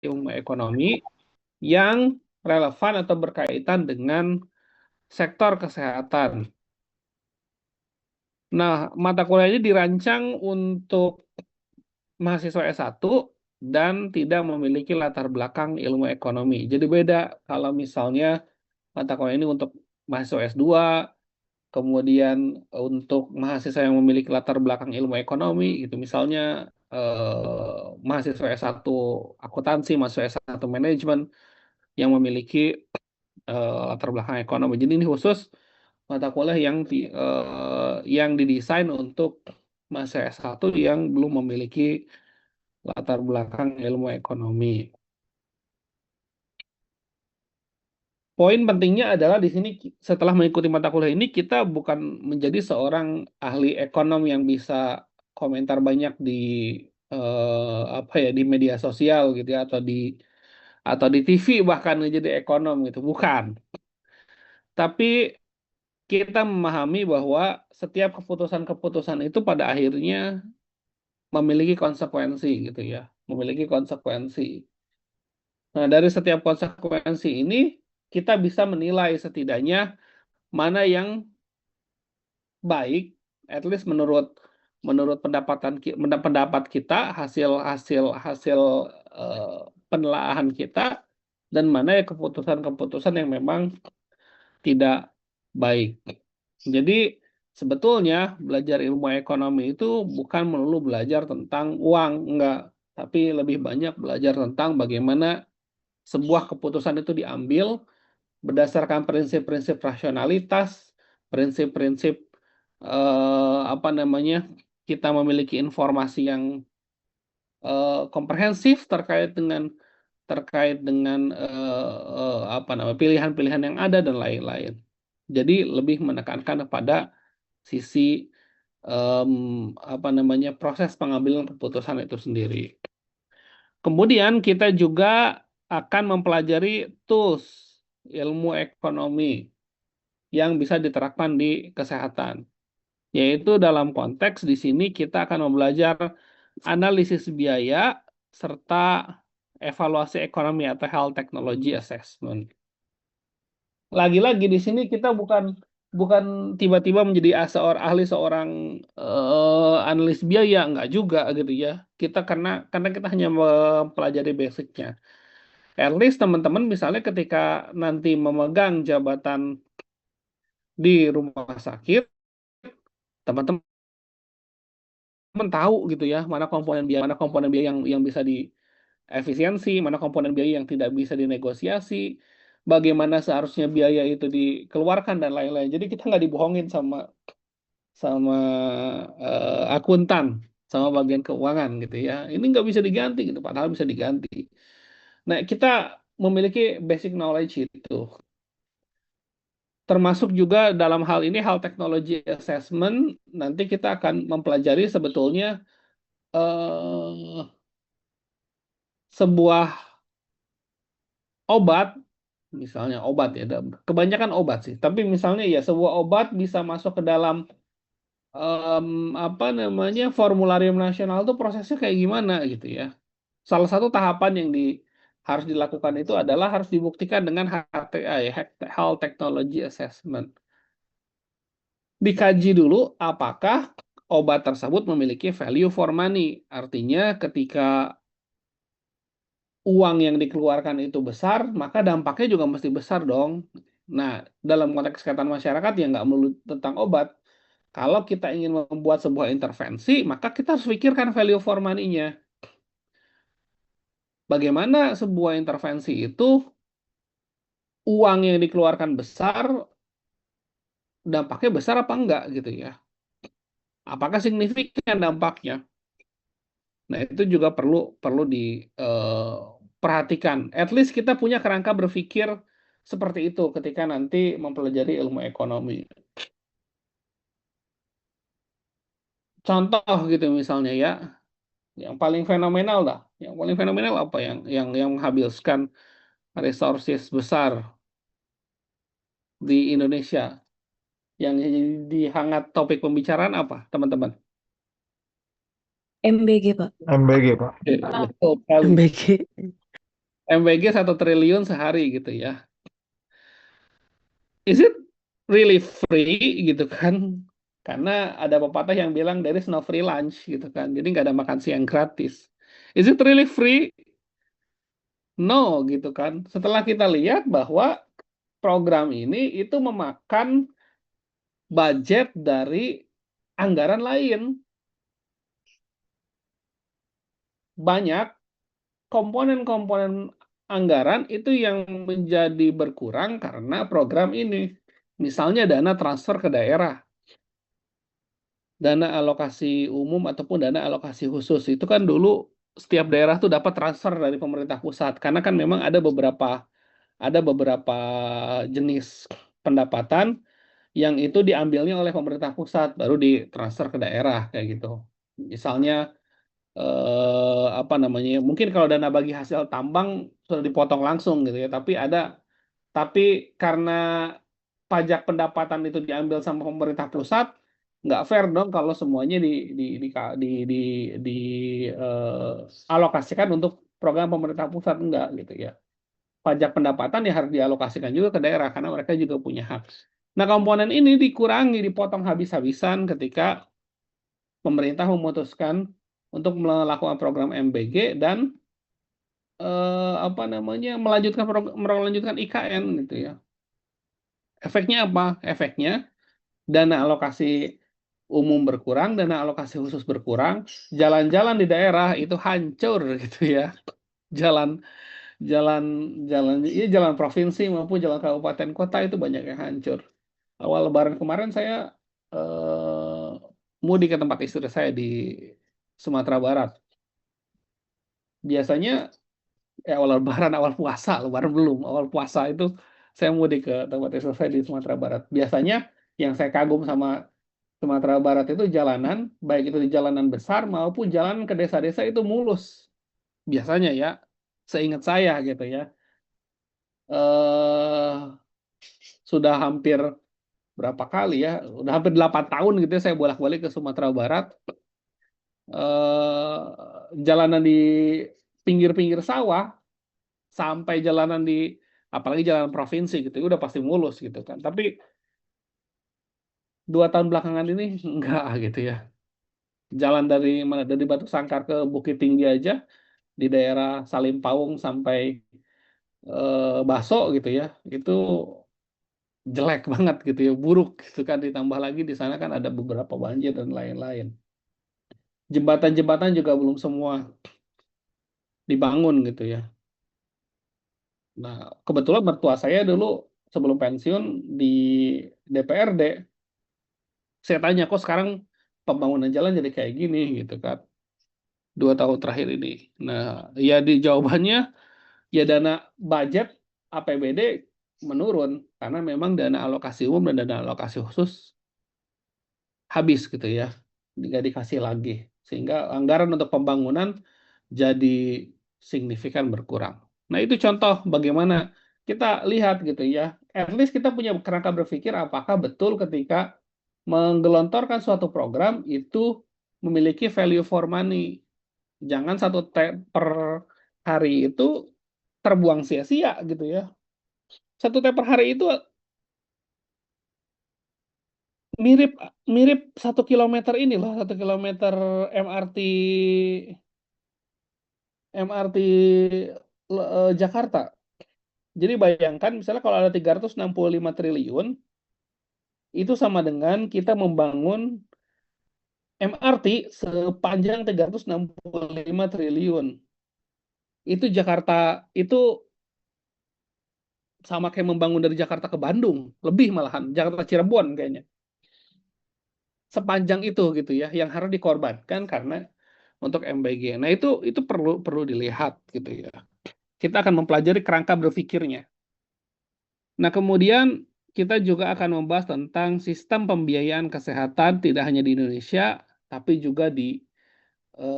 ilmu ekonomi yang relevan atau berkaitan dengan sektor kesehatan. Nah, mata kuliah ini dirancang untuk mahasiswa S1 dan tidak memiliki latar belakang ilmu ekonomi. Jadi beda kalau misalnya mata kuliah ini untuk mahasiswa S2, kemudian untuk mahasiswa yang memiliki latar belakang ilmu ekonomi, gitu. Misalnya mahasiswa S1 akuntansi, mahasiswa S1 manajemen yang memiliki latar belakang ekonomi. Jadi ini khusus mata kuliah yang didesain untuk mahasiswa S1 yang belum memiliki latar belakang ilmu ekonomi. Poin pentingnya adalah di sini setelah mengikuti mata kuliah ini kita bukan menjadi seorang ahli ekonom yang bisa komentar banyak di apa ya di media sosial gitu ya atau di TV bahkan jadi ekonom gitu. Bukan. Tapi kita memahami bahwa setiap keputusan-keputusan itu pada akhirnya memiliki konsekuensi gitu ya, memiliki konsekuensi. Nah, dari setiap konsekuensi ini kita bisa menilai setidaknya mana yang baik, at least menurut menurut pendapat kita hasil hasil hasil eh, penelaahan kita dan mana ya keputusan-keputusan yang memang tidak baik. Jadi sebetulnya belajar ilmu ekonomi itu bukan melulu belajar tentang uang, enggak, tapi lebih banyak belajar tentang bagaimana sebuah keputusan itu diambil berdasarkan prinsip-prinsip rasionalitas, prinsip-prinsip apa namanya, kita memiliki informasi yang komprehensif terkait dengan apa namanya pilihan-pilihan yang ada dan lain-lain. Jadi lebih menekankan kepada sisi em, apa namanya proses pengambilan keputusan itu sendiri. Kemudian kita juga akan mempelajari tools ilmu ekonomi yang bisa diterapkan di kesehatan. Yaitu dalam konteks di sini kita akan belajar analisis biaya serta evaluasi ekonomi atau health technology assessment. Lagi-lagi di sini kita bukan bukan tiba-tiba menjadi ahli seorang analis biaya, enggak juga gitu ya. Kita karena kita hanya mempelajari basicnya. At least teman-teman misalnya ketika nanti memegang jabatan di rumah sakit, teman-teman tahu gitu ya mana komponen biaya yang bisa diefisiensi, mana komponen biaya yang tidak bisa dinegosiasi, bagaimana seharusnya biaya itu dikeluarkan dan lain-lain. Jadi kita nggak dibohongin sama sama akuntan, sama bagian keuangan gitu ya. Ini nggak bisa diganti gitu, padahal bisa diganti. Nah, kita memiliki basic knowledge itu. Termasuk juga dalam hal ini hal technology assessment, nanti kita akan mempelajari sebetulnya eh, sebuah obat, misalnya obat ya, kebanyakan obat sih. Tapi misalnya ya sebuah obat bisa masuk ke dalam em, apa namanya formularium nasional itu prosesnya kayak gimana gitu ya. Salah satu tahapan yang harus dilakukan itu adalah harus dibuktikan dengan HTA ya, Health Technology Assessment. Dikaji dulu apakah obat tersebut memiliki value for money. Artinya ketika uang yang dikeluarkan itu besar, maka dampaknya juga mesti besar dong. Nah, dalam konteks kesehatan masyarakat yang nggak melulu tentang obat. Kalau kita ingin membuat sebuah intervensi, maka kita harus pikirkan value for money-nya. Bagaimana sebuah intervensi itu, uang yang dikeluarkan besar, dampaknya besar apa enggak gitu ya. Apakah signifikan dampaknya? Nah, itu juga perlu perlu diperhatikan. At least kita punya kerangka berpikir seperti itu ketika nanti mempelajari ilmu ekonomi. Contoh gitu misalnya ya, yang paling fenomenal dah. Yang paling fenomenal apa yang menghabiskan resources besar di Indonesia? Yang jadi hangat topik pembicaraan apa, teman-teman? MBG, Pak. MBG, Pak. Betul sekali. MBG. MBG 1 triliun sehari gitu ya. Is it really free gitu kan? Karena ada pepatah yang bilang there is no free lunch gitu kan. Jadi nggak ada makan siang gratis. Is it really free? No gitu kan. Setelah kita lihat bahwa program ini itu memakan budget dari anggaran lain. Banyak komponen-komponen anggaran itu yang menjadi berkurang karena program ini. Misalnya dana transfer ke daerah, dana alokasi umum ataupun dana alokasi khusus. Itu kan dulu setiap daerah tuh dapat transfer dari pemerintah pusat karena kan memang ada beberapa jenis pendapatan yang itu diambilnya oleh pemerintah pusat baru ditransfer ke daerah kayak gitu. Misalnya apa namanya? Mungkin kalau dana bagi hasil tambang sudah dipotong langsung gitu ya, tapi karena pajak pendapatan itu diambil sama pemerintah pusat, nggak fair dong kalau semuanya di, di alokasikan untuk program pemerintah pusat enggak gitu ya. Pajak pendapatan ya harus dialokasikan juga ke daerah karena mereka juga punya hak. Nah, komponen ini dikurangi, dipotong habis-habisan ketika pemerintah memutuskan untuk melakukan program MBG dan apa namanya melanjutkan IKN gitu ya. Efeknya apa? Efeknya dana alokasi umum berkurang, dana alokasi khusus berkurang, jalan-jalan di daerah itu hancur gitu ya. Jalan jalan jalan provinsi maupun jalan kabupaten kota itu banyak yang hancur. Awal Lebaran kemarin saya eh, mudik ke tempat istri saya di Sumatera Barat. Biasanya awal Lebaran, awal puasa, Lebaran belum, awal puasa itu saya mudik ke tempat istri saya di Sumatera Barat. Biasanya yang saya kagum sama Sumatera Barat itu jalanan, baik itu di jalanan besar maupun jalanan ke desa-desa itu mulus. Biasanya ya, seingat saya gitu ya. eh Sudah hampir berapa kali ya? Udah hampir 8 tahun gitu ya saya bolak-balik ke Sumatera Barat. Jalanan di pinggir-pinggir sawah sampai jalanan di apalagi jalan provinsi gitu udah pasti mulus gitu kan. Tapi 2 tahun belakangan ini enggak gitu ya. Jalan dari mana dari Batu Sangkar ke Bukit Tinggi aja di daerah Salim Pawung sampai Baso gitu ya. Itu jelek banget gitu ya, buruk gitu kan ditambah lagi di sana kan ada beberapa banjir dan lain-lain. Jembatan-jembatan juga belum semua dibangun gitu ya. Nah, kebetulan mertua saya dulu sebelum pensiun di DPRD, saya tanya kok sekarang pembangunan jalan jadi kayak gini gitu kan 2 tahun terakhir ini. Nah, ya di jawabannya ya dana budget APBD menurun karena memang dana alokasi umum dan dana alokasi khusus habis gitu ya, nggak dikasih lagi sehingga anggaran untuk pembangunan jadi signifikan berkurang. Nah itu contoh bagaimana kita lihat gitu ya, at least kita punya kerangka berpikir apakah betul ketika menggelontorkan suatu program itu memiliki value for money. Jangan satu per hari itu terbuang sia-sia gitu ya. Satu per hari itu mirip mirip 1 kilometer ini loh, 1 kilometer MRT Jakarta. Jadi bayangkan misalnya kalau ada 365 triliun, itu sama dengan kita membangun MRT sepanjang 365 triliun. Itu Jakarta, itu sama kayak membangun dari Jakarta ke Bandung, lebih malahan, Jakarta Cirebon kayaknya. Sepanjang itu gitu ya, yang harus dikorbankan karena untuk MBG. Nah, itu perlu perlu dilihat gitu ya. Kita akan mempelajari kerangka berpikirnya. Nah, kemudian kita juga akan membahas tentang sistem pembiayaan kesehatan tidak hanya di Indonesia, tapi juga di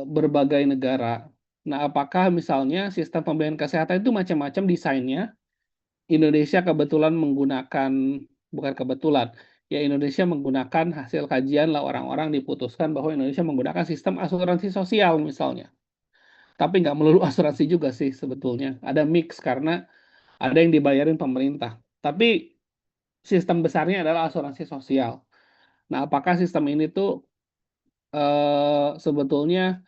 berbagai negara. Nah, apakah misalnya sistem pembiayaan kesehatan itu macam-macam desainnya? Indonesia kebetulan menggunakan, bukan kebetulan, ya Indonesia menggunakan hasil kajian lah orang-orang diputuskan bahwa Indonesia menggunakan sistem asuransi sosial misalnya. Tapi nggak melulu asuransi juga sih sebetulnya. Ada mix karena ada yang dibayarin pemerintah. Tapi sistem besarnya adalah asuransi sosial. Nah, apakah sistem ini tuh sebetulnya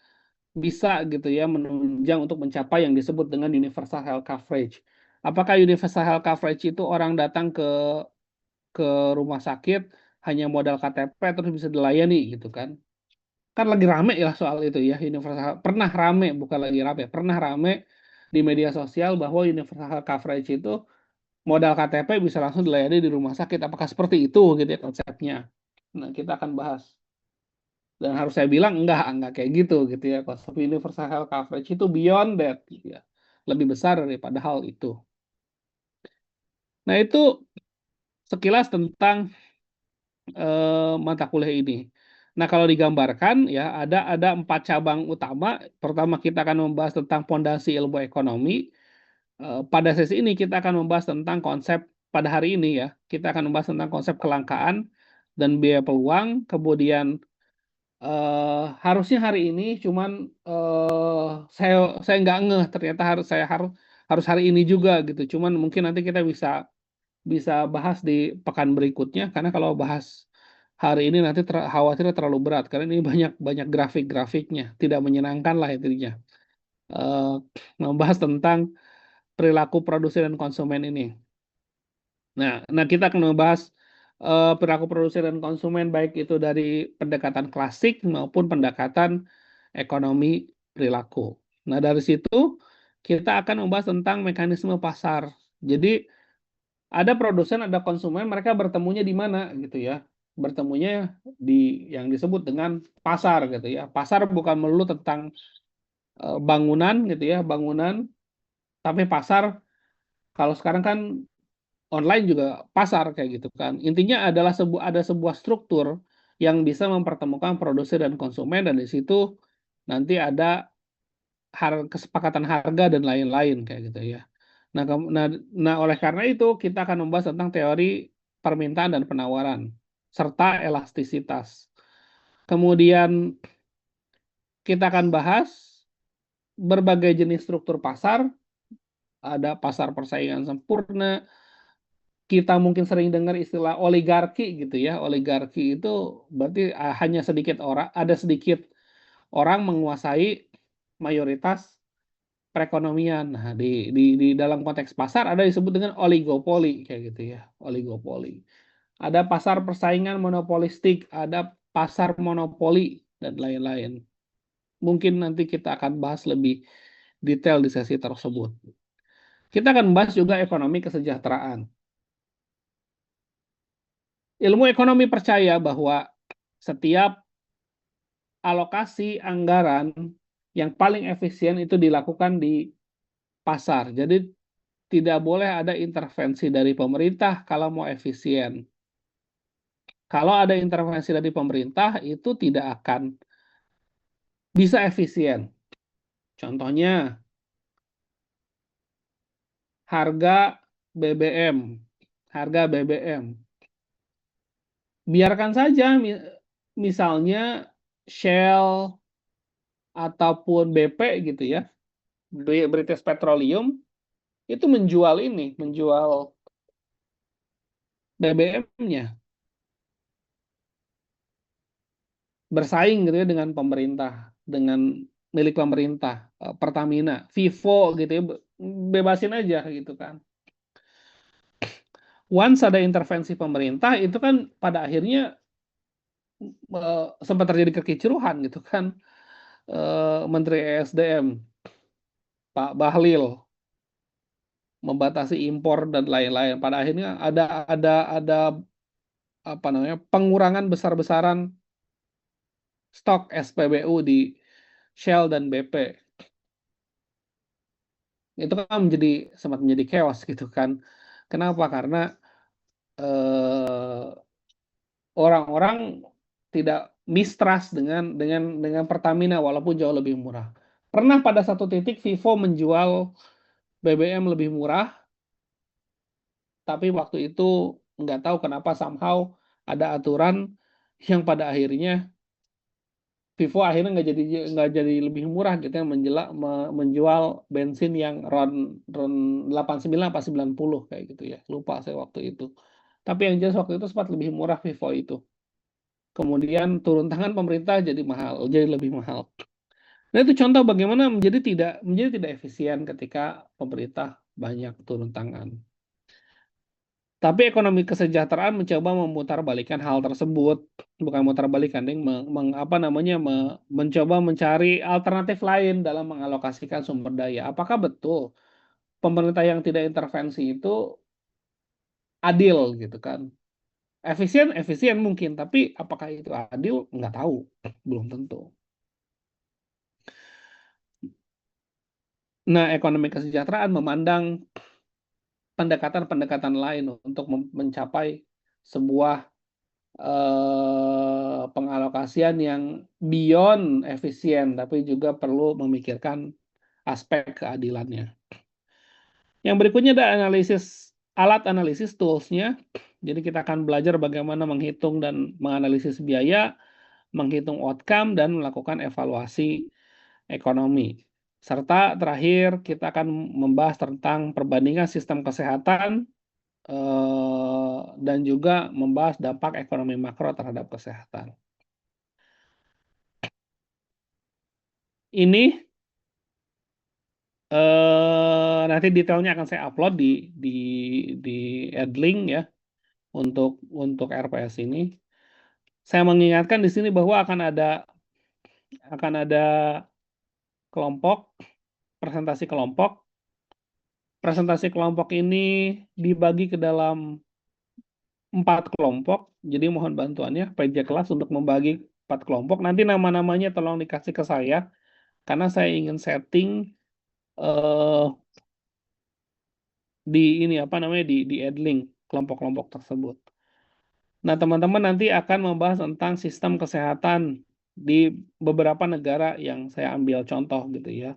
bisa gitu ya menunjang untuk mencapai yang disebut dengan universal health coverage? Apakah universal health coverage itu orang datang ke rumah sakit hanya modal KTP terus bisa dilayani gitu kan? Kan lagi rame ya soal itu ya universal pernah rame bukan lagi rame pernah rame di media sosial bahwa universal coverage itu modal KTP bisa langsung dilayani di rumah sakit. Apakah seperti itu gitu ya konsepnya? Nah, kita akan bahas. Dan harus saya bilang enggak kayak gitu ya. Konsep universal health coverage itu beyond that gitu ya. Lebih besar daripada hal itu. Nah, itu sekilas tentang mata kuliah ini. Nah, kalau digambarkan ya ada 4 cabang utama. Pertama kita akan membahas tentang fondasi ilmu ekonomi. Pada sesi ini kita akan membahas tentang konsep pada hari ini ya. Kita akan membahas tentang konsep kelangkaan dan biaya peluang. Kemudian harusnya hari ini cuman saya nggak ngeh ternyata harus hari ini juga gitu. Cuman mungkin nanti kita bisa bisa bahas di pekan berikutnya karena kalau bahas hari ini nanti khawatirnya terlalu berat karena ini banyak banyak grafik-grafiknya tidak menyenangkan lah intinya. Eh, Membahas tentang perilaku produsen dan konsumen ini. Nah, kita akan membahas perilaku produsen dan konsumen baik itu dari pendekatan klasik maupun pendekatan ekonomi perilaku. Nah, dari situ kita akan membahas tentang mekanisme pasar. Jadi ada produsen, ada konsumen, mereka bertemunya di mana gitu ya? Bertemunya di yang disebut dengan pasar gitu ya. Pasar bukan melulu tentang bangunan gitu ya, bangunan, tapi pasar kalau sekarang kan online juga pasar kayak gitu kan. Intinya adalah ada sebuah struktur yang bisa mempertemukan produsen dan konsumen dan di situ nanti ada kesepakatan harga dan lain-lain kayak gitu ya. Nah, oleh karena itu kita akan membahas tentang teori permintaan dan penawaran serta elastisitas. Kemudian kita akan bahas berbagai jenis struktur pasar, ada pasar persaingan sempurna, kita mungkin sering dengar istilah oligarki gitu ya. Oligarki itu berarti hanya sedikit orang, ada sedikit orang menguasai mayoritas perekonomian. Nah, di dalam konteks pasar ada disebut dengan oligopoli kayak gitu ya. Oligopoli. Ada pasar persaingan monopolistik, ada pasar monopoli dan lain-lain. Mungkin nanti kita akan bahas lebih detail di sesi tersebut. Kita akan membahas juga ekonomi kesejahteraan. Ilmu ekonomi percaya bahwa setiap alokasi anggaran yang paling efisien itu dilakukan di pasar. Jadi tidak boleh ada intervensi dari pemerintah kalau mau efisien. Kalau ada intervensi dari pemerintah itu tidak akan bisa efisien. Contohnya harga BBM. Harga BBM. Biarkan saja misalnya Shell ataupun BP gitu ya, British Petroleum itu menjual ini, menjual BBM-nya bersaing gitu ya dengan pemerintah, dengan milik pemerintah, Pertamina, Vivo gitu ya, bebasin aja gitu kan. Once ada intervensi pemerintah itu kan pada akhirnya sempat terjadi kekicruhan gitu kan. Menteri ESDM Pak Bahlil membatasi impor dan lain-lain. Pada akhirnya ada apa namanya pengurangan besar-besaran stok SPBU di Shell dan BP. Itu kan sempat menjadi chaos gitu kan. Kenapa? Karena eh, orang-orang tidak mistrust dengan Pertamina walaupun jauh lebih murah. Pernah pada satu titik Vivo menjual BBM lebih murah, tapi waktu itu nggak tahu kenapa somehow ada aturan yang pada akhirnya Vivo akhirnya nggak jadi lebih murah gitu ya menjual bensin yang ron ron 89 apa 90 kayak gitu ya. Lupa saya waktu itu. Tapi yang jelas waktu itu sempat lebih murah Vivo itu. Kemudian turun tangan pemerintah jadi mahal, jadi lebih mahal. Nah, itu contoh bagaimana menjadi tidak efisien ketika pemerintah banyak turun tangan. Tapi ekonomi kesejahteraan mencoba memutarbalikkan hal tersebut, bukan memutarbalikkan, Ding, apa namanya, mencoba mencari alternatif lain dalam mengalokasikan sumber daya. Apakah betul pemerintah yang tidak intervensi itu adil gitu kan? Efisien, efisien mungkin, tapi apakah itu adil? Nggak tahu, belum tentu. Nah, ekonomi kesejahteraan memandang pendekatan-pendekatan lain untuk mencapai sebuah pengalokasian yang beyond efisien, tapi juga perlu memikirkan aspek keadilannya. Yang berikutnya ada alat analisis toolsnya. Jadi kita akan belajar bagaimana menghitung dan menganalisis biaya, menghitung outcome, dan melakukan evaluasi ekonomi. Serta terakhir kita akan membahas tentang perbandingan sistem kesehatan dan juga membahas dampak ekonomi makro terhadap kesehatan. Ini nanti detailnya akan saya upload di di Adlink ya untuk RPS ini. Saya mengingatkan di sini bahwa akan ada kelompok presentasi kelompok. Presentasi kelompok ini dibagi ke dalam 4 kelompok. Jadi mohon bantuannya panitia kelas untuk membagi 4 kelompok. Nanti nama-namanya tolong dikasih ke saya karena saya ingin setting eh, di ini apa namanya di Adlink kelompok-kelompok tersebut. Nah, teman-teman nanti akan membahas tentang sistem kesehatan di beberapa negara yang saya ambil contoh gitu ya.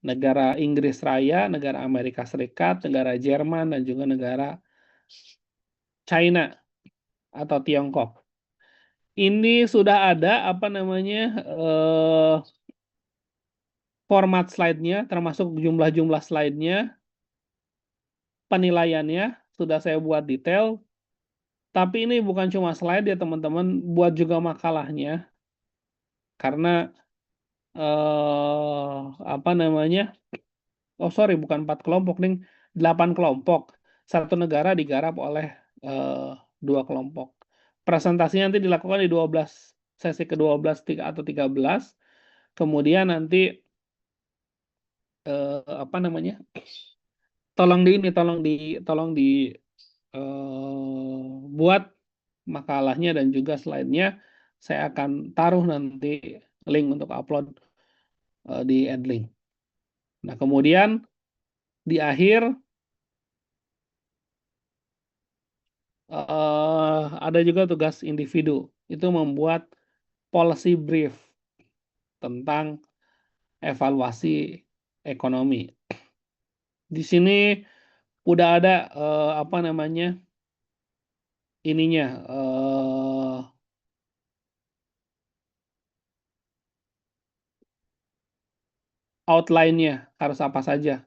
Negara Inggris Raya, negara Amerika Serikat, negara Jerman, dan juga negara China atau Tiongkok. Ini sudah ada apa namanya format slide-nya, termasuk jumlah-jumlah slide-nya, penilaiannya sudah saya buat detail. Tapi ini bukan cuma slide ya teman-teman, buat juga makalahnya karena apa namanya? Oh sorry, bukan 4 kelompok nih, 8 kelompok. Satu negara digarap oleh eh, 2 kelompok. Presentasinya nanti dilakukan di 12 sesi ke-12 atau 13. Kemudian nanti apa namanya? Tolong di buat makalahnya dan juga slide-nya. Saya akan taruh nanti link untuk upload di Adlink. Nah, kemudian di akhir ada juga tugas individu. Itu membuat policy brief tentang evaluasi ekonomi. Di sini udah ada apa namanya ininya outline-nya harus apa saja.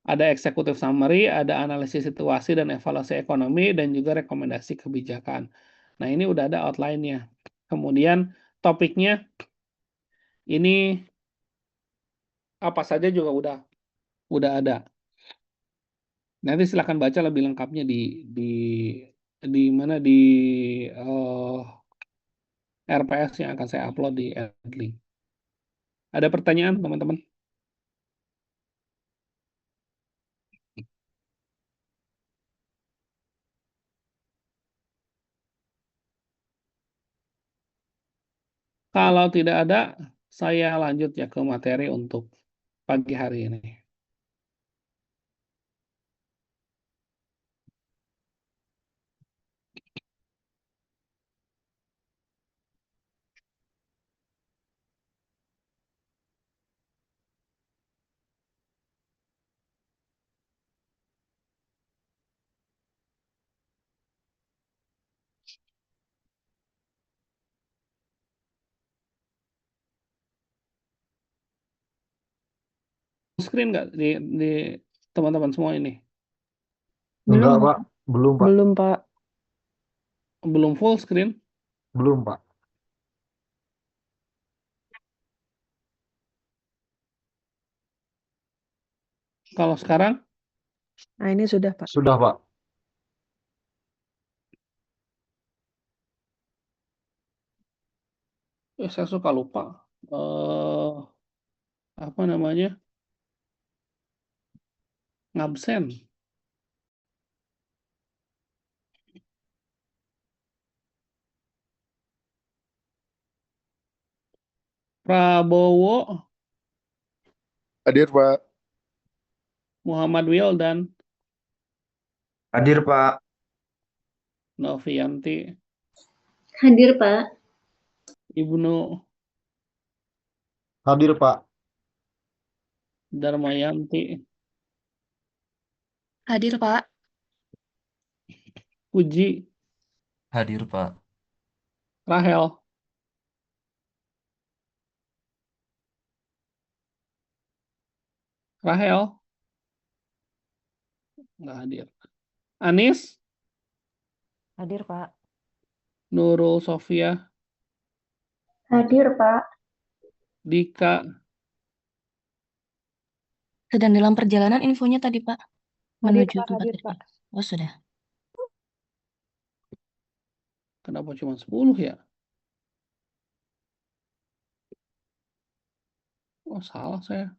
Ada executive summary, ada analisis situasi dan evaluasi ekonomi, dan juga rekomendasi kebijakan. Nah, ini udah ada outline-nya. Kemudian topiknya ini apa saja juga udah ada. Nanti silakan baca lebih lengkapnya di di mana di RPS yang akan saya upload di Adlink. Ada pertanyaan, teman-teman? Kalau tidak ada, saya lanjut ya ke materi untuk pagi hari ini. screen nggak di teman-teman semua ini? Belum, Enggak, Pak. Pak. Belum, Pak. Belum, Pak. Belum full screen? Belum, Pak. Kalau sekarang, Nah, ini sudah, Pak. Sudah, Pak. saya suka lupa. eh Apa namanya? Ngabsen. Prabowo, Hadir, Pak. Muhammad Wildan, Hadir, Pak. Novianti, Hadir, Pak. Ibnu, Hadir, Pak. Darmayanti, Hadir, Pak. Puji, Hadir, Pak. Rahel, Rahel, nggak hadir. Anis, Hadir, Pak. Nurul Sofia, Hadir, Pak. Dika, Sedang dalam perjalanan infonya tadi, Pak. Hadir, Menuju Pak. tempat Hadir, tadi. Pak. Oh, sudah. kenapa cuma 10 ya? Oh, salah saya.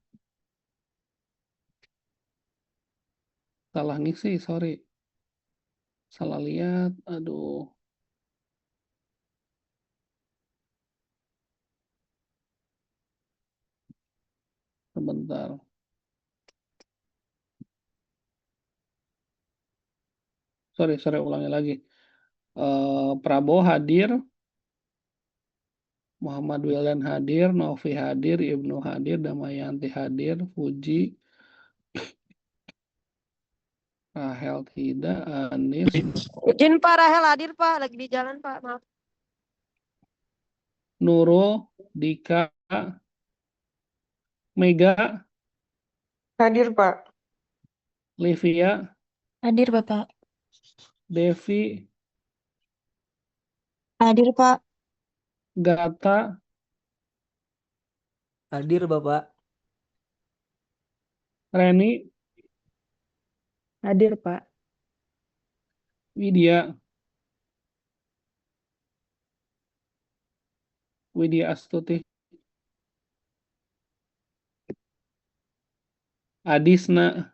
Salah ngisi, sorry. Salah lihat, aduh. Sebentar. Sorry, ulangi lagi. Prabowo hadir, Muhammad Wildan hadir, Novi hadir, Ibnu hadir, Damayanti hadir, Puji, Rahel tidak, Anis, Izin Pak Rahel hadir Pak, lagi di jalan Pak, maaf. Nurul, Dika, Mega, Hadir Pak. Livia, Hadir, Bapak. Devi, Hadir, Pak. Gata, Hadir, Bapak. Reni, Hadir, Pak. Widya, Widya Astuti, Adisna,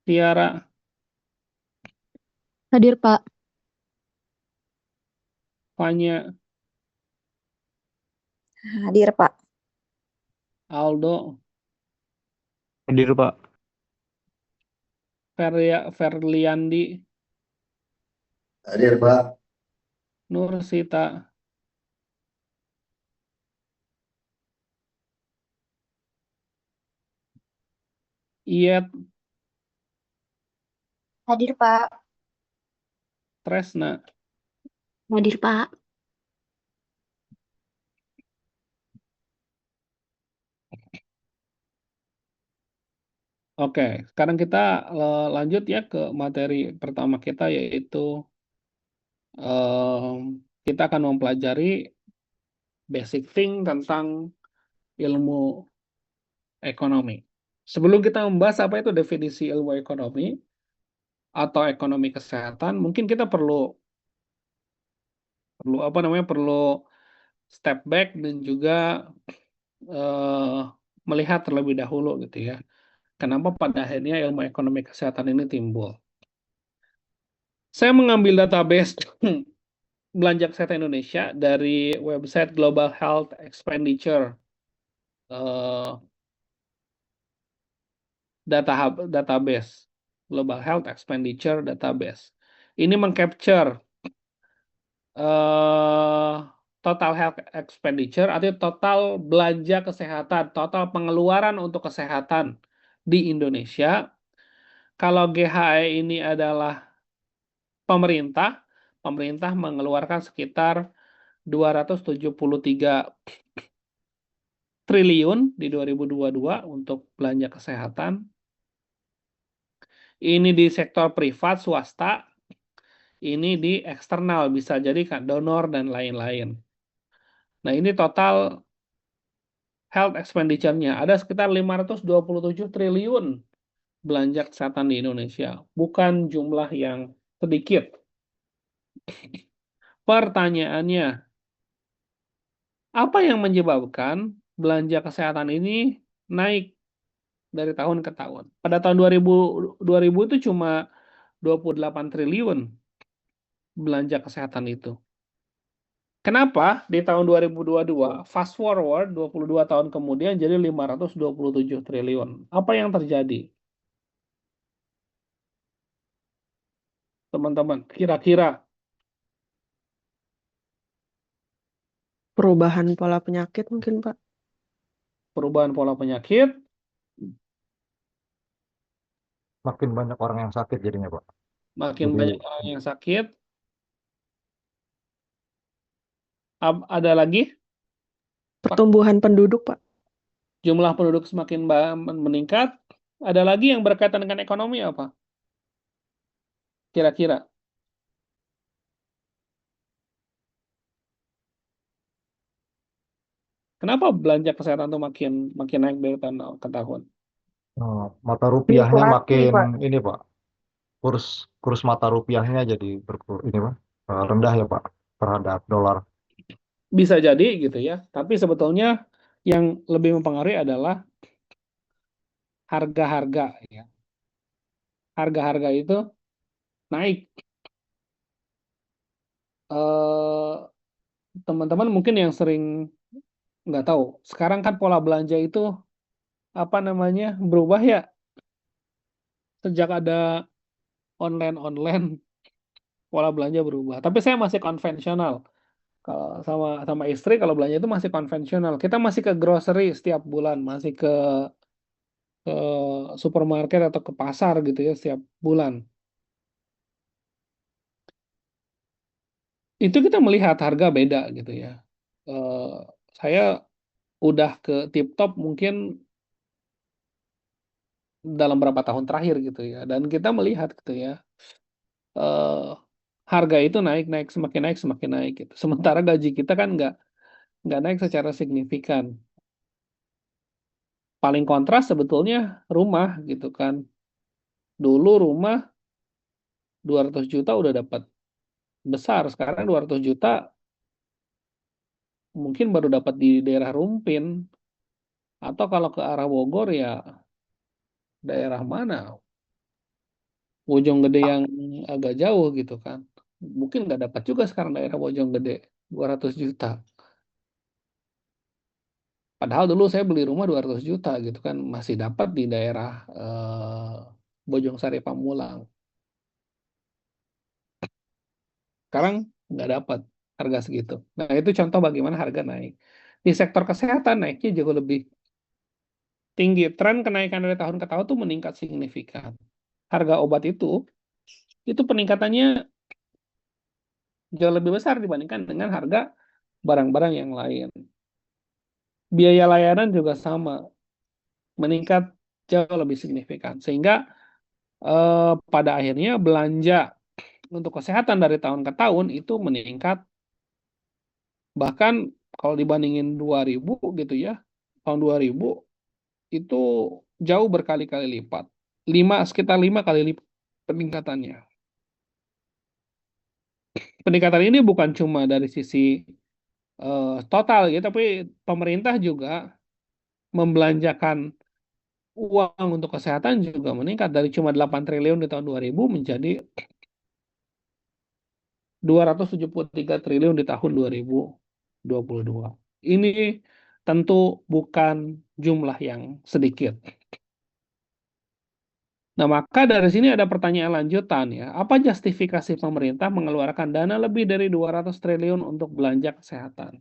Tiara, Hadir, Pak. Fanya, Hadir Pak. Aldo, Hadir, Pak. Ferliandi, Hadir, Pak. Nursita, Iyet, Hadir, Pak. Tresna. Hadir, Pak. Oke, sekarang kita lanjut ya ke materi pertama kita yaitu kita akan mempelajari basic thing tentang ilmu ekonomi. Sebelum kita membahas apa itu definisi ilmu ekonomi atau ekonomi kesehatan, mungkin kita perlu apa namanya perlu step back dan juga eh, melihat terlebih dahulu gitu ya. Kenapa pada akhirnya ilmu ekonomi kesehatan ini timbul? Saya mengambil database belanja kesehatan Indonesia dari website Global Health Expenditure eh, database Global Health Expenditure Database. Ini mengcapture eh, total health expenditure atau total belanja kesehatan, total pengeluaran untuk kesehatan di Indonesia. Kalau GHE ini adalah pemerintah, pemerintah mengeluarkan sekitar 273 triliun di 2022 untuk belanja kesehatan. Ini di sektor privat, swasta, ini di eksternal, bisa jadi donor dan lain-lain. Nah, ini total health expenditure-nya. Ada sekitar 527 triliun belanja kesehatan di Indonesia. Bukan jumlah yang sedikit. Pertanyaannya, apa yang menyebabkan belanja kesehatan ini naik dari tahun ke tahun? Pada tahun 2000 itu cuma 28 triliun belanja kesehatan itu. Kenapa di tahun 2022, fast forward 22 tahun kemudian jadi 527 triliun? Apa yang terjadi? Teman-teman, kira-kira Perubahan pola penyakit mungkin, Pak. perubahan pola penyakit, Makin banyak orang yang sakit jadinya, Pak. makin Jadi banyak orang yang sakit. Ada lagi? Pertumbuhan penduduk, Pak. Jumlah penduduk semakin meningkat. Ada lagi yang berkaitan dengan ekonomi apa? Kira-kira. Kenapa belanja kesehatan itu makin naik dari tahun ke tahun? mata rupiahnya Inflasi, makin Pak. ini, Pak. Kurs mata rupiahnya jadi ini, Pak. Rendah ya, Pak, terhadap dolar. Bisa jadi gitu ya. Tapi sebetulnya yang lebih mempengaruhi adalah harga-harga ya. Harga-harga itu naik. Teman-teman mungkin yang sering nggak tahu. Sekarang kan pola belanja itu apa namanya berubah ya. Sejak ada online pola belanja berubah. Tapi saya masih konvensional. Kalau sama istri kalau belanja itu masih konvensional. Kita masih ke grocery setiap bulan, masih ke supermarket atau ke pasar gitu ya setiap bulan. Itu kita melihat harga beda gitu ya. Saya udah ke tip top mungkin dalam berapa tahun terakhir gitu ya. Dan kita melihat gitu ya. Harga itu naik semakin naik gitu. Sementara gaji kita kan nggak naik secara signifikan. Paling kontras sebetulnya rumah gitu kan. Dulu rumah 200 juta udah dapat besar, sekarang 200 juta mungkin baru dapat di daerah Rumpin, atau kalau ke arah Bogor ya daerah mana, Bojonggede yang agak jauh gitu kan, mungkin nggak dapat juga sekarang daerah Bojonggede 200 juta. Padahal dulu saya beli rumah 200 juta gitu kan, masih dapat di daerah Bojongsari Pamulang. Sekarang nggak dapat harga segitu. Nah, itu contoh bagaimana harga naik. Di sektor kesehatan naiknya jauh lebih tinggi. Tren kenaikan dari tahun ke tahun tuh meningkat signifikan. Harga obat itu peningkatannya jauh lebih besar dibandingkan dengan harga barang-barang yang lain. Biaya layanan juga sama, meningkat jauh lebih signifikan. Sehingga pada akhirnya belanja untuk kesehatan dari tahun ke tahun itu meningkat. Bahkan kalau dibandingin 2000 gitu ya, tahun 2000 itu jauh berkali-kali lipat. Sekitar 5 kali lipat peningkatannya. Peningkatan ini bukan cuma dari sisi total ya, tapi pemerintah juga membelanjakan uang untuk kesehatan juga meningkat dari cuma 8 triliun di tahun 2000 menjadi 273 triliun di tahun 2022. Ini tentu bukan jumlah yang sedikit. Nah, maka dari sini ada pertanyaan lanjutan ya. Apa justifikasi pemerintah mengeluarkan dana lebih dari 200 triliun untuk belanja kesehatan?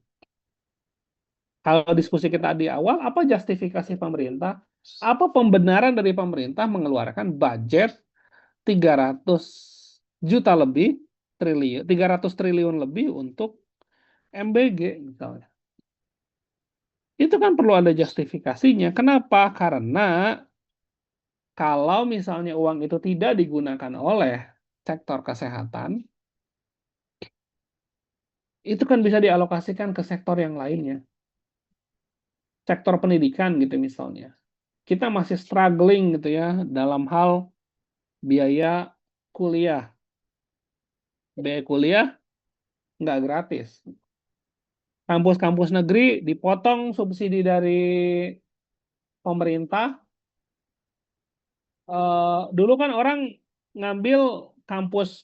Kalau diskusi kita di awal, apa justifikasi pemerintah? Apa pembenaran dari pemerintah mengeluarkan budget 300 juta lebih, 300 triliun lebih untuk MBG misalnya. Itu kan perlu ada justifikasinya. Kenapa? Karena kalau misalnya uang itu tidak digunakan oleh sektor kesehatan, itu kan bisa dialokasikan ke sektor yang lainnya. Sektor pendidikan gitu misalnya. Kita masih struggling gitu ya dalam hal biaya kuliah. Biaya kuliah nggak gratis. Kampus-kampus negeri dipotong subsidi dari pemerintah. Dulu kan orang ngambil kampus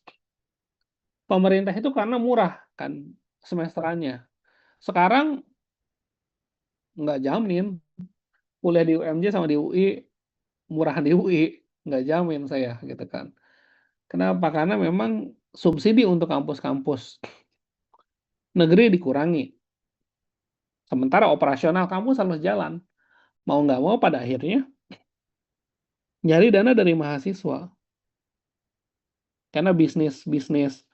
pemerintah itu karena murah kan semesterannya. Sekarang nggak jamin kuliah di UMJ sama di UI murah di UI, nggak jamin saya gitu kan. Kenapa? Karena memang subsidi untuk kampus-kampus negeri dikurangi. Sementara operasional kampus harus jalan. Mau nggak mau pada akhirnya nyari dana dari mahasiswa. Karena bisnis-bisnis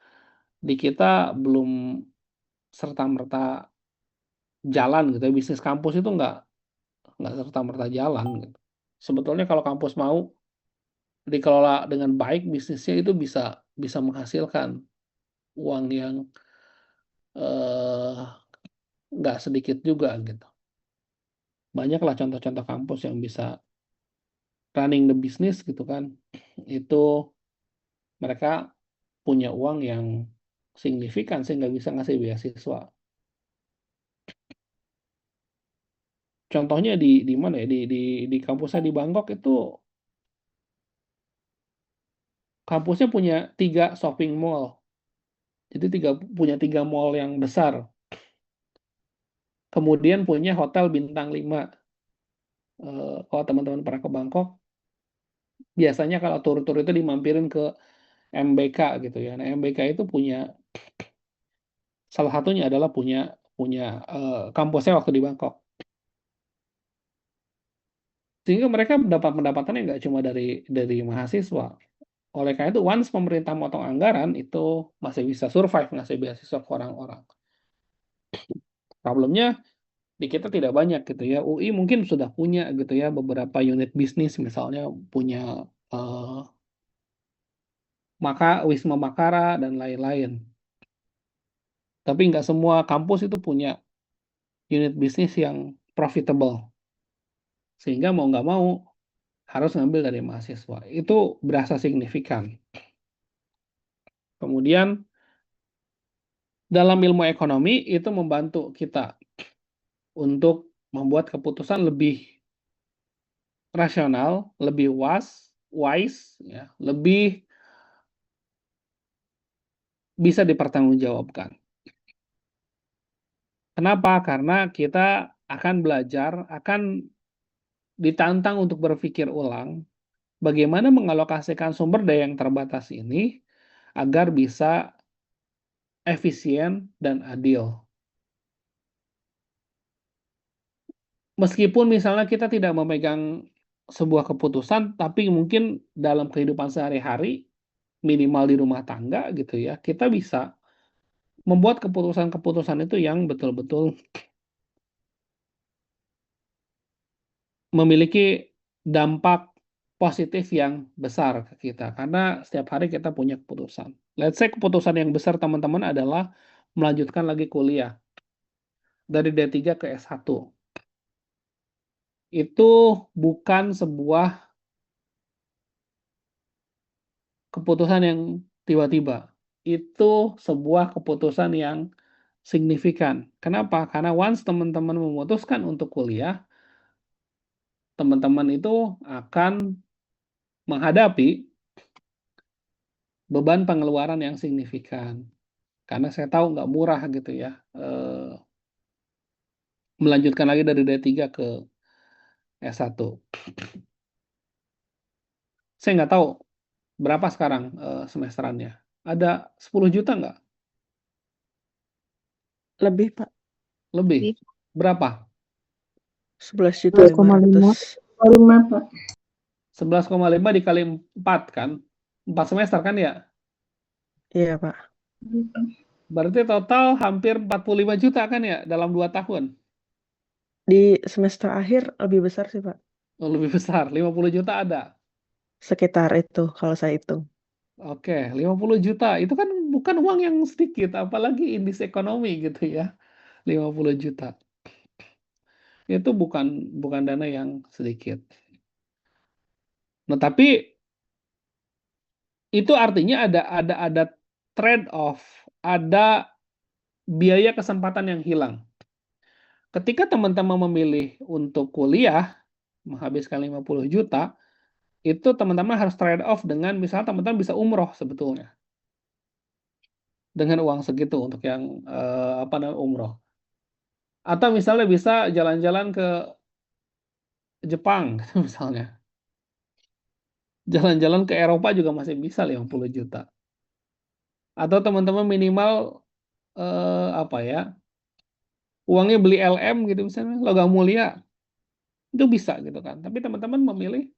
di kita belum serta-merta jalan gitu ya. Bisnis kampus itu nggak serta-merta jalan gitu. Sebetulnya kalau kampus mau dikelola dengan baik bisnisnya itu bisa menghasilkan uang yang eh, nggak sedikit juga gitu. Banyaklah contoh-contoh kampus yang bisa running the business gitu kan. Itu mereka punya uang yang signifikan sehingga bisa ngasih beasiswa. Contohnya di mana ya? Di kampusnya di Bangkok itu kampusnya punya 3 shopping mall. Jadi punya 3 mall yang besar. Kemudian punya hotel bintang 5. Kalau teman-teman pernah ke Bangkok, biasanya kalau tur-tur itu dimampirin ke MBK gitu ya. Nah, MBK itu salah satunya adalah punya kampusnya waktu di Bangkok. Sehingga mereka dapat pendapatannya nggak cuma dari mahasiswa. Oleh karena itu, once pemerintah motong anggaran, itu masih bisa survive ngasih beasiswa ke orang-orang. Problemnya di kita tidak banyak gitu ya. UI mungkin sudah punya gitu ya beberapa unit bisnis, misalnya punya Wisma Makara dan lain-lain. Tapi nggak semua kampus itu punya unit bisnis yang profitable. Sehingga mau nggak mau harus ngambil dari mahasiswa. Itu berasa signifikan. Kemudian dalam ilmu ekonomi itu membantu kita untuk membuat keputusan lebih rasional, lebih wise, ya, lebih bisa dipertanggungjawabkan. Kenapa? Karena kita akan belajar, akan ditantang untuk berpikir ulang bagaimana mengalokasikan sumber daya yang terbatas ini agar bisa efisien dan adil. Meskipun misalnya kita tidak memegang sebuah keputusan, tapi mungkin dalam kehidupan sehari-hari, minimal di rumah tangga gitu ya, kita bisa membuat keputusan-keputusan itu yang betul-betul memiliki dampak positif yang besar ke kita. Karena setiap hari kita punya keputusan. Let's say keputusan yang besar teman-teman adalah melanjutkan lagi kuliah dari D3 ke S1. Itu bukan sebuah keputusan yang tiba-tiba. Itu sebuah keputusan yang signifikan. Kenapa? Karena once teman-teman memutuskan untuk kuliah, teman-teman itu akan menghadapi beban pengeluaran yang signifikan. Karena saya tahu nggak murah gitu ya. Melanjutkan lagi dari D3 ke S1. Saya nggak tahu berapa sekarang semesterannya. Ada 10 juta nggak? Lebih, Pak. Lebih. Berapa? 11.500.000. 5, Pak. 11,5 dikali 4 kan? 4 semester kan ya? Iya, Pak. Berarti total hampir 45 juta kan ya dalam 2 tahun. Di semester akhir lebih besar sih, Pak. Oh, lebih besar, 50 juta ada. Sekitar itu kalau saya hitung. Oke, 50 juta. Itu kan bukan uang yang sedikit, apalagi indeks ekonomi gitu ya. 50 juta. Itu bukan dana yang sedikit. Nah, tapi itu artinya ada trade off, ada biaya kesempatan yang hilang. Ketika teman-teman memilih untuk kuliah, menghabiskan 50 juta, itu teman-teman harus trade off dengan misalnya teman-teman bisa umroh sebetulnya. Dengan uang segitu untuk yang apa namanya umroh. Atau misalnya bisa jalan-jalan ke Jepang misalnya. Jalan-jalan ke Eropa juga masih bisa 50 juta. Atau teman-teman minimal apa ya? Uangnya beli LM gitu misalnya, logam mulia. Itu bisa gitu kan. Tapi teman-teman memilih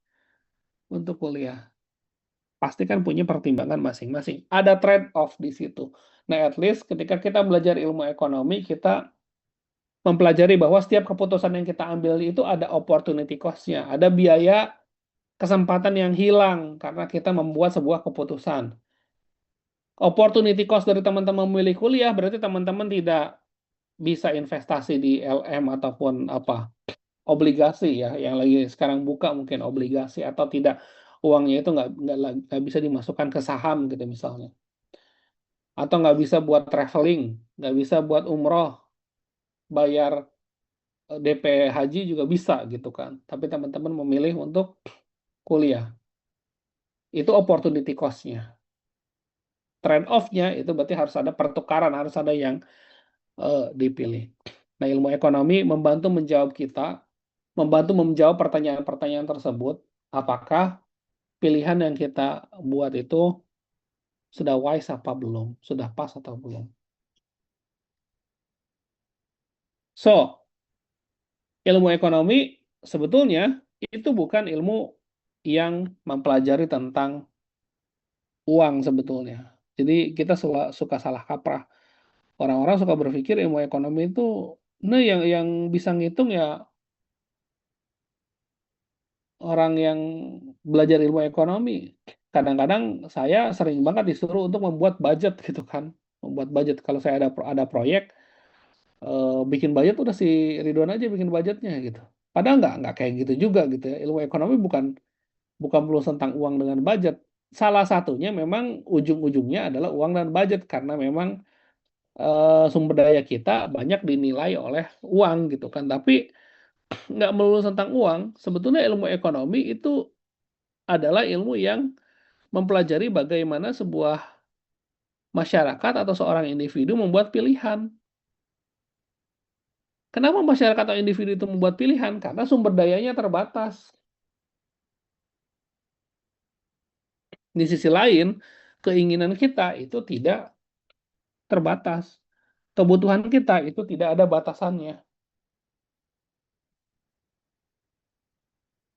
untuk kuliah. Pasti kan punya pertimbangan masing-masing. Ada trade off di situ. Nah, at least ketika kita belajar ilmu ekonomi, kita mempelajari bahwa setiap keputusan yang kita ambil itu ada opportunity cost-nya, ada biaya kesempatan yang hilang karena kita membuat sebuah keputusan. Opportunity cost dari teman-teman memilih kuliah berarti teman-teman tidak bisa investasi di LM ataupun apa obligasi ya yang lagi sekarang buka mungkin obligasi atau tidak uangnya itu nggak bisa dimasukkan ke saham gitu misalnya atau nggak bisa buat traveling nggak bisa buat umroh bayar DP haji juga bisa gitu kan tapi teman-teman memilih untuk kuliah itu opportunity cost-nya trade off-nya itu berarti harus ada pertukaran harus ada yang dipilih nah ilmu ekonomi membantu menjawab pertanyaan-pertanyaan tersebut apakah pilihan yang kita buat itu sudah wise apa belum, sudah pas atau belum. So, ilmu ekonomi sebetulnya itu bukan ilmu yang mempelajari tentang uang sebetulnya. Jadi kita suka salah kaprah. Orang-orang suka berpikir ilmu ekonomi itu, nah yang bisa ngitung ya orang yang belajar ilmu ekonomi. Kadang-kadang saya sering banget disuruh untuk membuat budget gitu kan, membuat budget. Kalau saya ada proyek, bikin budget udah si Ridwan aja bikin budgetnya gitu. Padahal nggak kayak gitu juga gitu ya. Ilmu ekonomi bukan bukan melulu tentang uang dengan budget. Salah satunya memang ujung-ujungnya adalah uang dan budget karena memang sumber daya kita banyak dinilai oleh uang gitu kan. Tapi nggak melulu tentang uang. Sebetulnya ilmu ekonomi itu adalah ilmu yang mempelajari bagaimana sebuah masyarakat atau seorang individu membuat pilihan. Kenapa masyarakat atau individu itu membuat pilihan? Karena sumber dayanya terbatas. Di sisi lain, keinginan kita itu tidak terbatas. Kebutuhan kita itu tidak ada batasannya.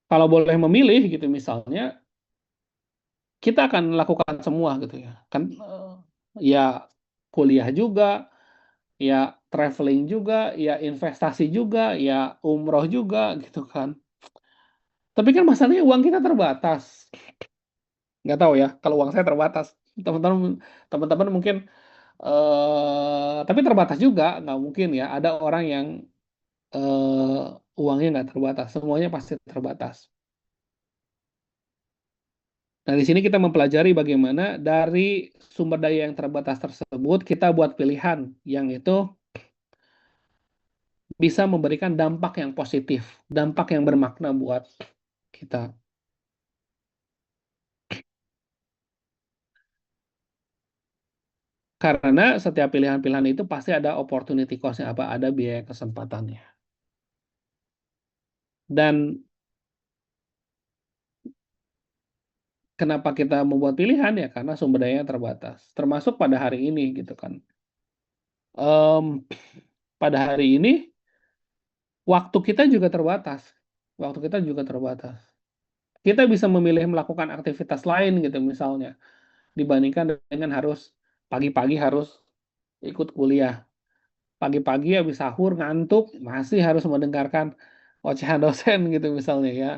Kalau boleh memilih gitu misalnya, kita akan lakukan semua gitu ya. Kan ya kuliah juga, ya traveling juga, ya investasi juga, ya umroh juga gitu kan. Tapi kan masalahnya uang kita terbatas. Nggak tahu ya, kalau uang saya terbatas. Teman-teman mungkin, tapi terbatas juga, nggak mungkin ya. Ada orang yang uangnya nggak terbatas, semuanya pasti terbatas. Nah, di sini kita mempelajari bagaimana dari sumber daya yang terbatas tersebut, kita buat pilihan yang itu bisa memberikan dampak yang positif, dampak yang bermakna buat kita. Karena setiap pilihan-pilihan itu pasti ada opportunity cost-nya, apa ada biaya kesempatannya. Dan kenapa kita membuat pilihan ya karena sumber dayanya terbatas. Termasuk pada hari ini gitu kan. Pada hari ini waktu kita juga terbatas. Waktu kita juga terbatas. Kita bisa memilih melakukan aktivitas lain gitu misalnya dibandingkan dengan harus pagi-pagi harus ikut kuliah. Pagi-pagi habis sahur ngantuk, masih harus mendengarkan ocehan dosen gitu misalnya ya,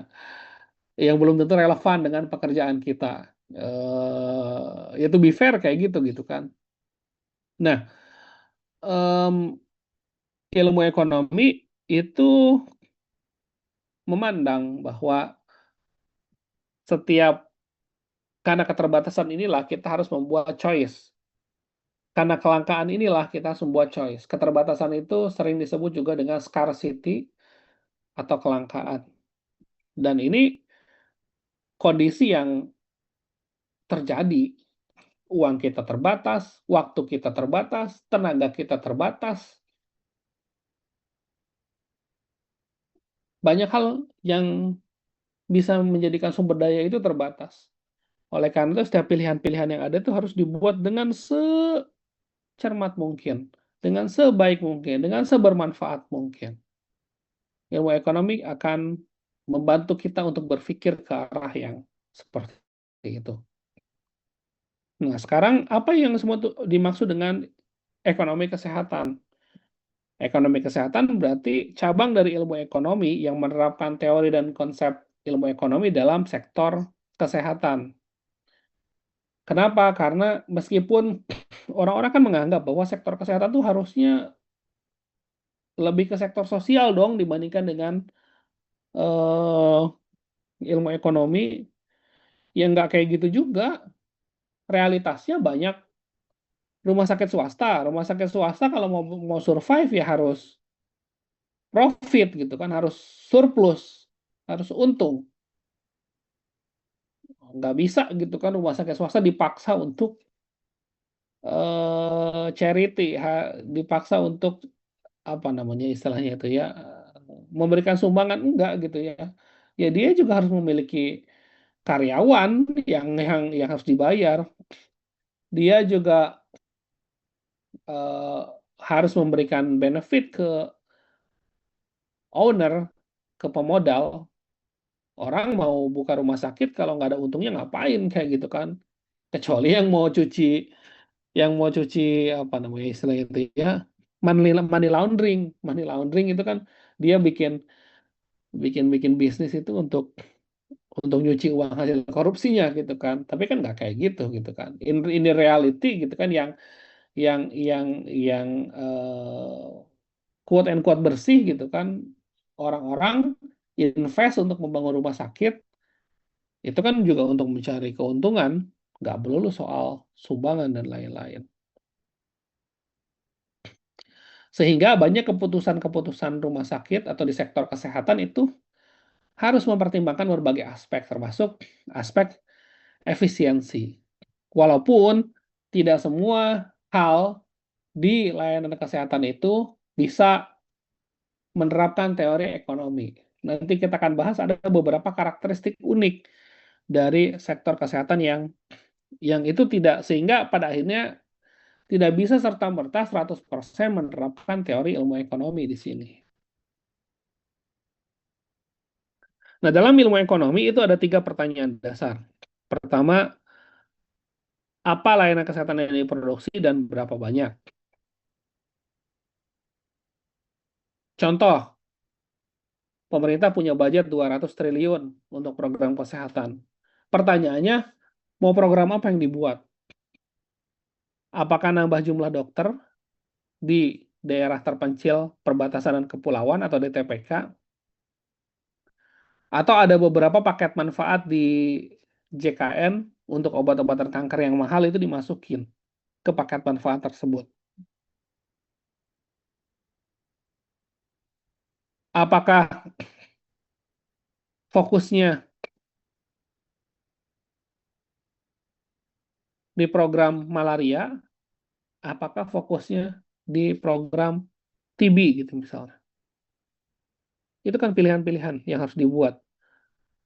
yang belum tentu relevan dengan pekerjaan kita. Ya to be fair kayak gitu gitu kan. Nah, em, ilmu ekonomi itu memandang bahwa setiap karena keterbatasan inilah kita harus membuat choice. Karena kelangkaan inilah kita harus membuat choice. Keterbatasan itu sering disebut juga dengan scarcity atau kelangkaan. Dan ini kondisi yang terjadi. Uang kita terbatas, waktu kita terbatas, tenaga kita terbatas. Banyak hal yang bisa menjadikan sumber daya itu terbatas. Oleh karena itu, setiap pilihan-pilihan yang ada itu harus dibuat dengan secermat mungkin, dengan sebaik mungkin, dengan sebermanfaat mungkin. Ilmu ekonomi akan membantu kita untuk berpikir ke arah yang seperti itu. Nah, sekarang apa yang semua dimaksud dengan ekonomi kesehatan? Ekonomi kesehatan berarti cabang dari ilmu ekonomi yang menerapkan teori dan konsep ilmu ekonomi dalam sektor kesehatan. Kenapa? Karena meskipun orang-orang kan menganggap bahwa sektor kesehatan itu harusnya lebih ke sektor sosial dong dibandingkan dengan eh, ilmu ekonomi, yang nggak kayak gitu juga. Realitasnya banyak rumah sakit swasta. Rumah sakit swasta kalau mau survive ya harus profit gitu kan, harus surplus, harus untung. Nggak bisa gitu kan rumah sakit swasta dipaksa untuk charity, dipaksa untuk apa namanya istilahnya itu ya, memberikan sumbangan enggak gitu ya. Ya dia juga harus memiliki karyawan yang harus dibayar. Dia juga eh, harus memberikan benefit ke owner, ke pemodal. Orang mau buka rumah sakit kalau nggak ada untungnya ngapain kayak gitu kan? Kecuali yang mau cuci apa namanya istilah itu ya, money laundering. Money laundering itu kan dia bikin bikin bikin bisnis itu untuk nyuci uang hasil korupsinya gitu kan. Tapi kan nggak kayak gitu kan. In the reality gitu kan, yang quote and quote bersih gitu kan, orang-orang invest untuk membangun rumah sakit itu kan juga untuk mencari keuntungan, nggak melulu soal sumbangan dan lain-lain. Sehingga banyak keputusan-keputusan rumah sakit atau di sektor kesehatan itu harus mempertimbangkan berbagai aspek, termasuk aspek efisiensi. Walaupun tidak semua hal di layanan kesehatan itu bisa menerapkan teori ekonomi. Nanti kita akan bahas ada beberapa karakteristik unik dari sektor kesehatan yang itu tidak, sehingga pada akhirnya tidak bisa serta-merta 100% menerapkan teori ilmu ekonomi di sini. Nah, dalam ilmu ekonomi itu ada 3 pertanyaan dasar. Pertama, apa layanan kesehatan yang diproduksi dan berapa banyak? Contoh, pemerintah punya budget 200 triliun untuk program kesehatan. Pertanyaannya, mau program apa yang dibuat? Apakah nambah jumlah dokter di daerah terpencil, perbatasan dan kepulauan atau DTPK? Atau ada beberapa paket manfaat di JKN untuk obat-obatan kanker yang mahal itu dimasukin ke paket manfaat tersebut? Apakah fokusnya di program malaria? Apakah fokusnya di program TB gitu misalnya? Itu kan pilihan-pilihan yang harus dibuat.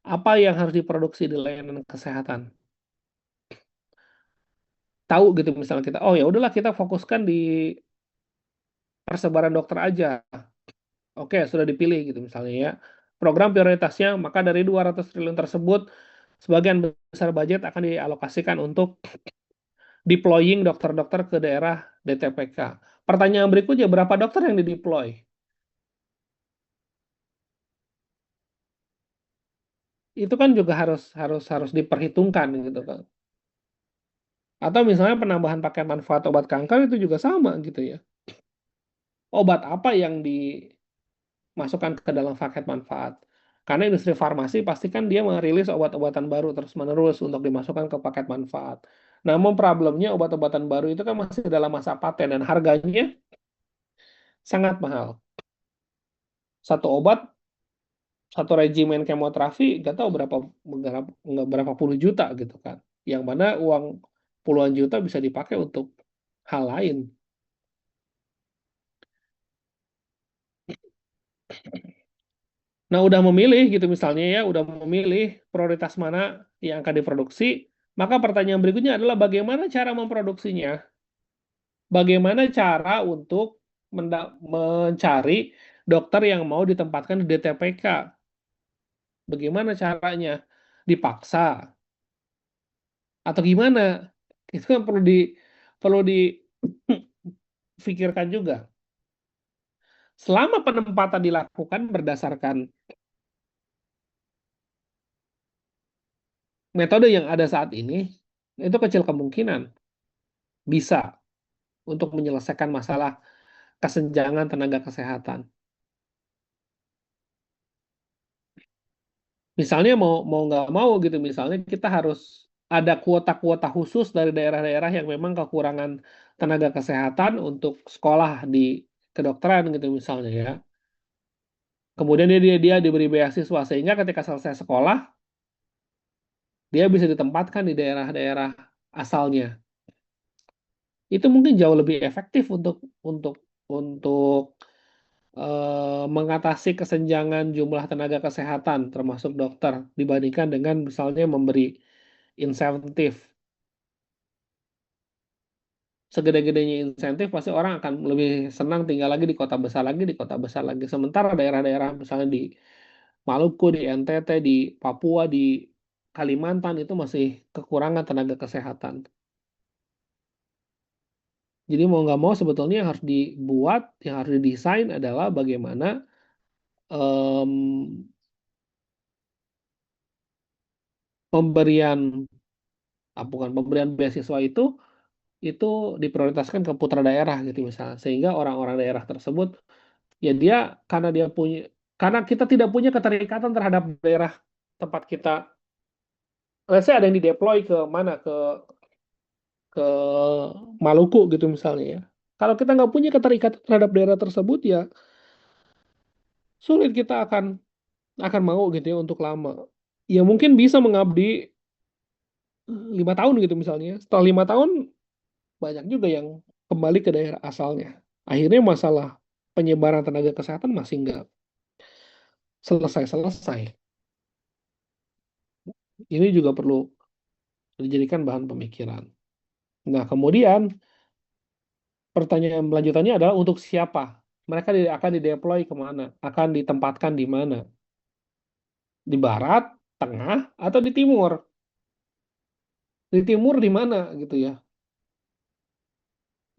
Apa yang harus diproduksi di layanan kesehatan? Tahu gitu misalnya kita, oh ya udahlah kita fokuskan di persebaran dokter aja. Oke, sudah dipilih gitu misalnya ya. Program prioritasnya, maka dari 200 triliun tersebut, sebagian besar budget akan dialokasikan untuk deploying dokter-dokter ke daerah DTPK. Pertanyaan berikutnya, berapa dokter yang dideploy? Itu kan juga harus diperhitungkan gitu kan. Atau misalnya penambahan paket manfaat obat kanker itu juga sama gitu ya. Obat apa yang dimasukkan ke dalam paket manfaat? Karena industri farmasi pasti kan dia merilis obat-obatan baru terus-menerus untuk dimasukkan ke paket manfaat. Namun problemnya obat-obatan baru itu kan masih dalam masa paten dan harganya sangat mahal. Satu obat, satu regimen kemoterapi, nggak tahu berapa puluh juta gitu kan. Yang mana uang puluhan juta bisa dipakai untuk hal lain. Nah, udah memilih gitu misalnya ya, udah memilih prioritas mana yang akan diproduksi, maka pertanyaan berikutnya adalah bagaimana cara memproduksinya? Bagaimana cara untuk mencari dokter yang mau ditempatkan di DTPK? Bagaimana caranya? Dipaksa atau gimana? Itu kan perlu difikirkan juga. Selama penempatan dilakukan berdasarkan metode yang ada saat ini, itu kecil kemungkinan bisa untuk menyelesaikan masalah kesenjangan tenaga kesehatan. Misalnya mau nggak mau gitu, misalnya kita harus ada kuota-kuota khusus dari daerah-daerah yang memang kekurangan tenaga kesehatan untuk sekolah di kedokteran gitu misalnya ya. Kemudian dia diberi beasiswa sehingga ketika selesai sekolah dia bisa ditempatkan di daerah-daerah asalnya. Itu mungkin jauh lebih efektif untuk mengatasi kesenjangan jumlah tenaga kesehatan termasuk dokter dibandingkan dengan misalnya memberi insentif. Segede-gedenya insentif pasti orang akan lebih senang tinggal lagi di kota besar lagi, di kota besar lagi. Sementara daerah-daerah misalnya di Maluku, di NTT, di Papua, di Kalimantan itu masih kekurangan tenaga kesehatan. Jadi mau nggak mau sebetulnya yang harus dibuat, yang harus didesain adalah bagaimana em, pemberian, bukan pemberian beasiswa itu diprioritaskan ke putra daerah gitu misalnya, sehingga orang-orang daerah tersebut ya dia karena kita tidak punya keterikatan terhadap daerah tempat kita. Let's say ada yang dideploy ke mana ke Maluku gitu misalnya ya. Kalau kita nggak punya keterikatan terhadap daerah tersebut ya sulit kita akan mau gitu ya untuk lama. Ya mungkin bisa mengabdi 5 tahun gitu misalnya. Setelah 5 tahun banyak juga yang kembali ke daerah asalnya. Akhirnya masalah penyebaran tenaga kesehatan masih nggak selesai-selesai. Ini juga perlu dijadikan bahan pemikiran. Nah, kemudian pertanyaan lanjutannya adalah untuk siapa? Mereka akan dideploy kemana? Akan ditempatkan di mana? Di barat, tengah, atau di timur? Di timur di mana gitu ya?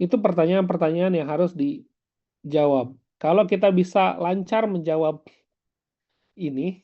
Itu pertanyaan-pertanyaan yang harus dijawab. Kalau kita bisa lancar menjawab ini,